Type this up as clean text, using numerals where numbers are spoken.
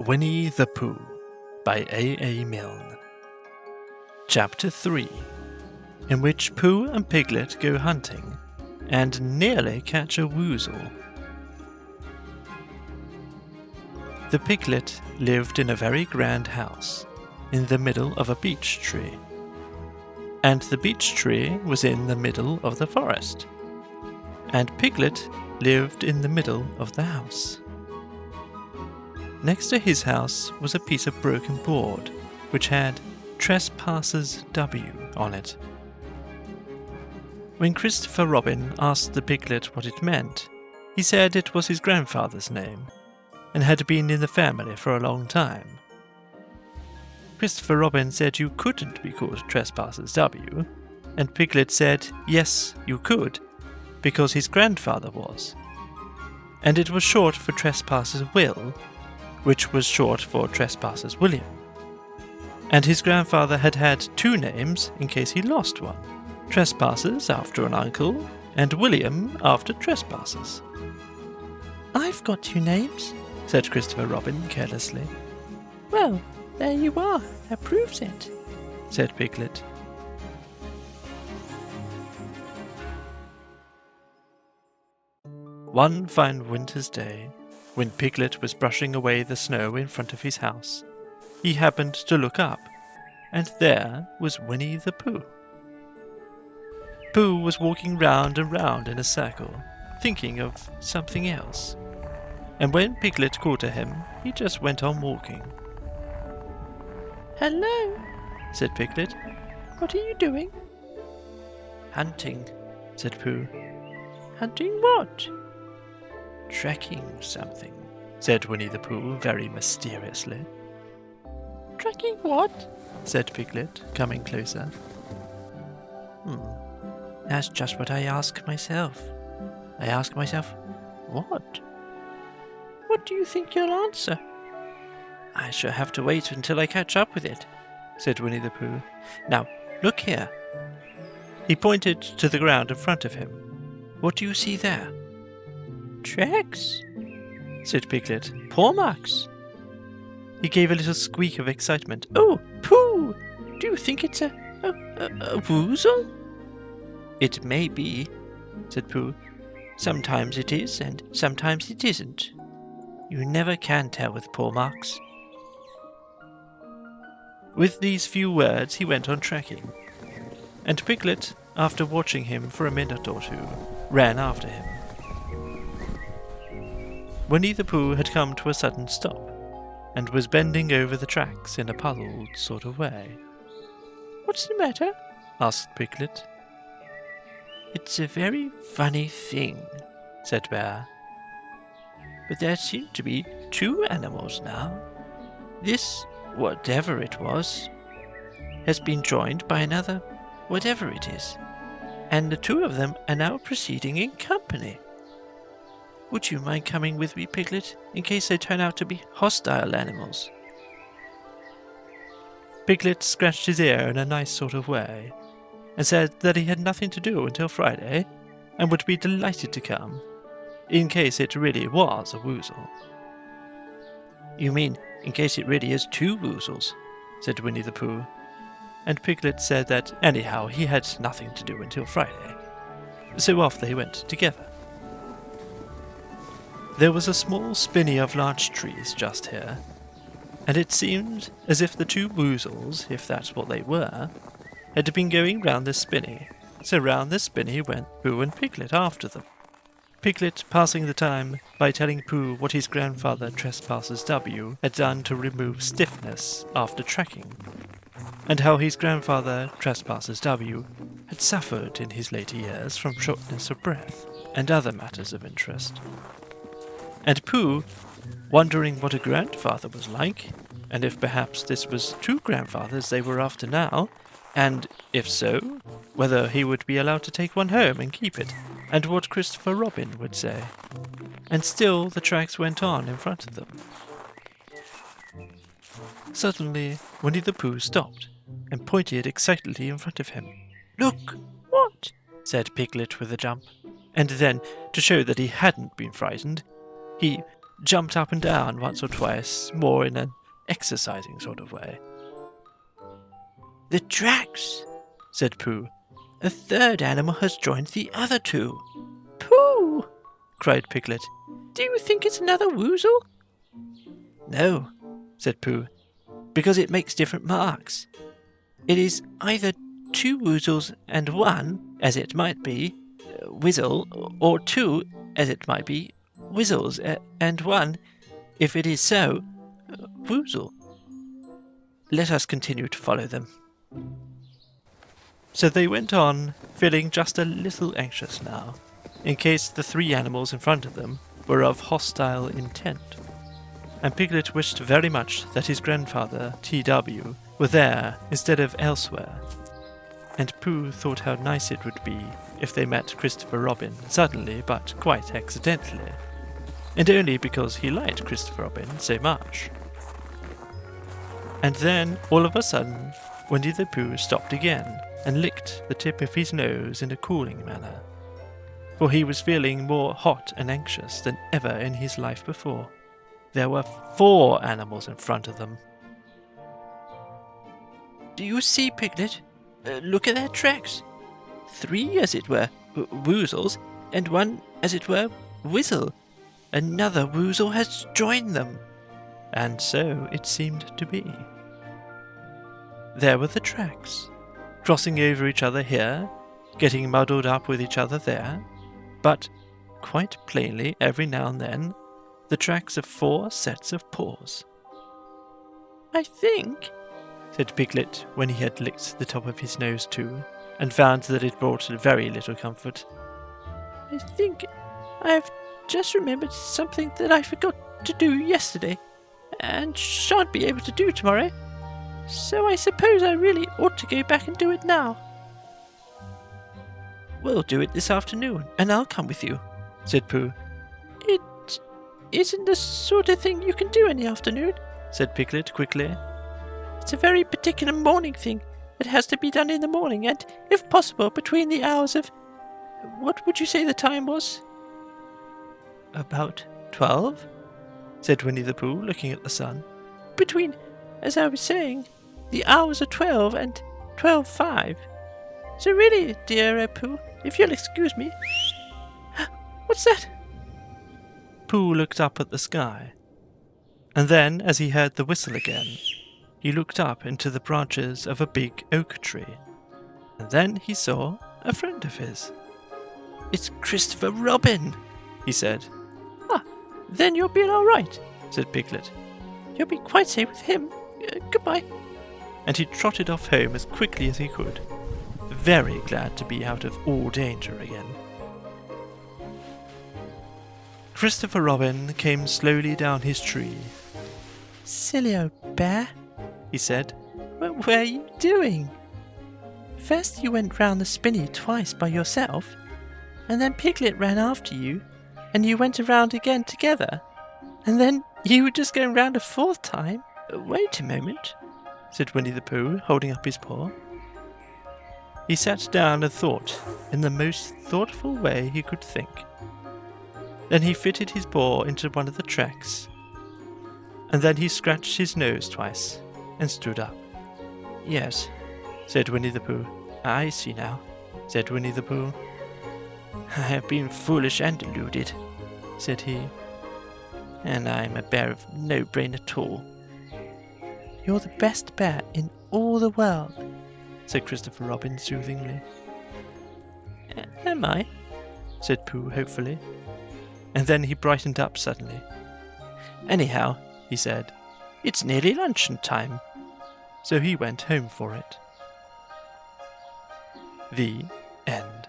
Winnie-the-Pooh by A. Milne. Chapter 3, in which Pooh and Piglet go hunting and nearly catch a Woozle. The Piglet lived in a very grand house in the middle of a beech tree, and the beech tree was in the middle of the forest, and Piglet lived in the middle of the house. Next to his house was a piece of broken board, which had Trespassers W on it. When Christopher Robin asked the Piglet what it meant, he said it was his grandfather's name, and had been in the family for a long time. Christopher Robin said you couldn't be called Trespassers W, and Piglet said yes, you could, because his grandfather was. And it was short for Trespassers Will, which was short for Trespassers William. And his grandfather had had two names in case he lost one, Trespassers after an uncle, and William after Trespassers. "I've got two names," said Christopher Robin carelessly. "Well, there you are, that proves it," said Piglet. One fine winter's day, when Piglet was brushing away the snow in front of his house, he happened to look up, and there was Winnie-the-Pooh. Pooh was walking round and round in a circle, thinking of something else, and when Piglet called to him, he just went on walking. "Hello," said Piglet. "What are you doing?" "Hunting," said Pooh. "Hunting what?" "Tracking something," said Winnie-the-Pooh very mysteriously. "Tracking what?" said Piglet, coming closer. That's just what I ask myself. I ask myself, what? What do you think you'll answer? "I shall have to wait until I catch up with it," said Winnie-the-Pooh. "Now, look here." He pointed to the ground in front of him. "What do you see there?" "Tracks," said Piglet. "Paw marks." He gave a little squeak of excitement. "Oh, Pooh! Do you think it's a Woozle?" "It may be," said Pooh. "Sometimes it is, and sometimes it isn't. You never can tell with paw marks." With these few words he went on tracking, and Piglet, after watching him for a minute or two, ran after him. Winnie-the-Pooh had come to a sudden stop, and was bending over the tracks in a puzzled sort of way. "What's the matter?" asked Piglet. "It's a very funny thing," said Bear. "but there seem to be two animals now. This, whatever it was, has been joined by another, whatever it is, and the two of them are now proceeding in company. Would you mind coming with me, Piglet, in case they turn out to be hostile animals?" Piglet scratched his ear in a nice sort of way, and said that he had nothing to do until Friday, and would be delighted to come, in case it really was a Woozle. "You mean, in case it really is two Woozles?" said Winnie-the-Pooh, and Piglet said that anyhow he had nothing to do until Friday, so off they went together. There was a small spinney of larch trees just here, and it seemed as if the two Woozles, if that's what they were, had been going round the spinney, so round the spinney went Pooh and Piglet after them. Piglet passing the time by telling Pooh what his grandfather Trespassers W had done to remove stiffness after tracking, and how his grandfather Trespassers W had suffered in his later years from shortness of breath and other matters of interest. And Pooh, wondering what a grandfather was like, and if perhaps this was two grandfathers they were after now, and if so, whether he would be allowed to take one home and keep it, and what Christopher Robin would say. And still the tracks went on in front of them. Suddenly, Winnie-the-Pooh stopped and pointed excitedly in front of him. "Look!" "What?" said Piglet with a jump, and then, to show that he hadn't been frightened, he jumped up and down once or twice, more in an exercising sort of way. "The tracks," said Pooh. "A third animal has joined the other two." "Pooh!" cried Piglet. "Do you think it's another Woozle?" "No," said Pooh, "because it makes different marks. It is either two Woozles and one, as it might be, Wizzle, or two, as it might be, Wizzles, and one, if it is so, Woozle. Let us continue to follow them." So they went on, feeling just a little anxious now, in case the three animals in front of them were of hostile intent. And Piglet wished very much that his grandfather, T.W., were there instead of elsewhere. And Pooh thought how nice it would be if they met Christopher Robin suddenly but quite accidentally, and only because he liked Christopher Robin so much. And then, all of a sudden, Winnie-the-Pooh stopped again and licked the tip of his nose in a cooling manner, for he was feeling more hot and anxious than ever in his life before. There were 4 animals in front of them. "Do you see, Piglet? Look at their tracks. 3, as it were, Woozles, and 1, as it were, Wizzle. Another Woozle has joined them." And so it seemed to be. There were the tracks, crossing over each other here, getting muddled up with each other there, but quite plainly every now and then the tracks of 4 sets of paws. "I think," said Piglet when he had licked the top of his nose too, and found that it brought very little comfort. "I think I have just remembered something that I forgot to do yesterday, and shan't be able to do tomorrow. So I suppose I really ought to go back and do it now." "We'll do it this afternoon, and I'll come with you," said Pooh. "It isn't the sort of thing you can do in the afternoon," said Piglet quickly. "It's a very particular morning thing that has to be done in the morning, and, if possible, between the hours of... What would you say the time was?" "About 12?" said Winnie-the-Pooh, looking at the sun. "Between, as I was saying, the hours of 12 and 12:05. So really, dear Pooh, if you'll excuse me..." "What's that?" Pooh looked up at the sky, and then, as he heard the whistle again, he looked up into the branches of a big oak tree, and then he saw a friend of his. "It's Christopher Robin," he said. "Ah, then you'll be all right," said Piglet. "You'll be quite safe with him. Goodbye." And he trotted off home as quickly as he could, very glad to be out of all danger again. Christopher Robin came slowly down his tree. "Silly old bear," he said. "What were you doing? First you went round the spinney twice by yourself, and then Piglet ran after you, and you went around again together, and then you were just going round a 4th time." "Wait a moment," said Winnie-the-Pooh, holding up his paw. He sat down and thought in the most thoughtful way he could think. Then he fitted his paw into one of the tracks, and then he scratched his nose twice and stood up. "Yes," said Winnie-the-Pooh. "I see now," said Winnie-the-Pooh. "I have been foolish and deluded," said he, "and I'm a bear of no brain at all." "You're the best bear in all the world," said Christopher Robin soothingly. "Am I?" said Pooh hopefully, and then he brightened up suddenly. "Anyhow," he said, "it's nearly luncheon time." So he went home for it. The end.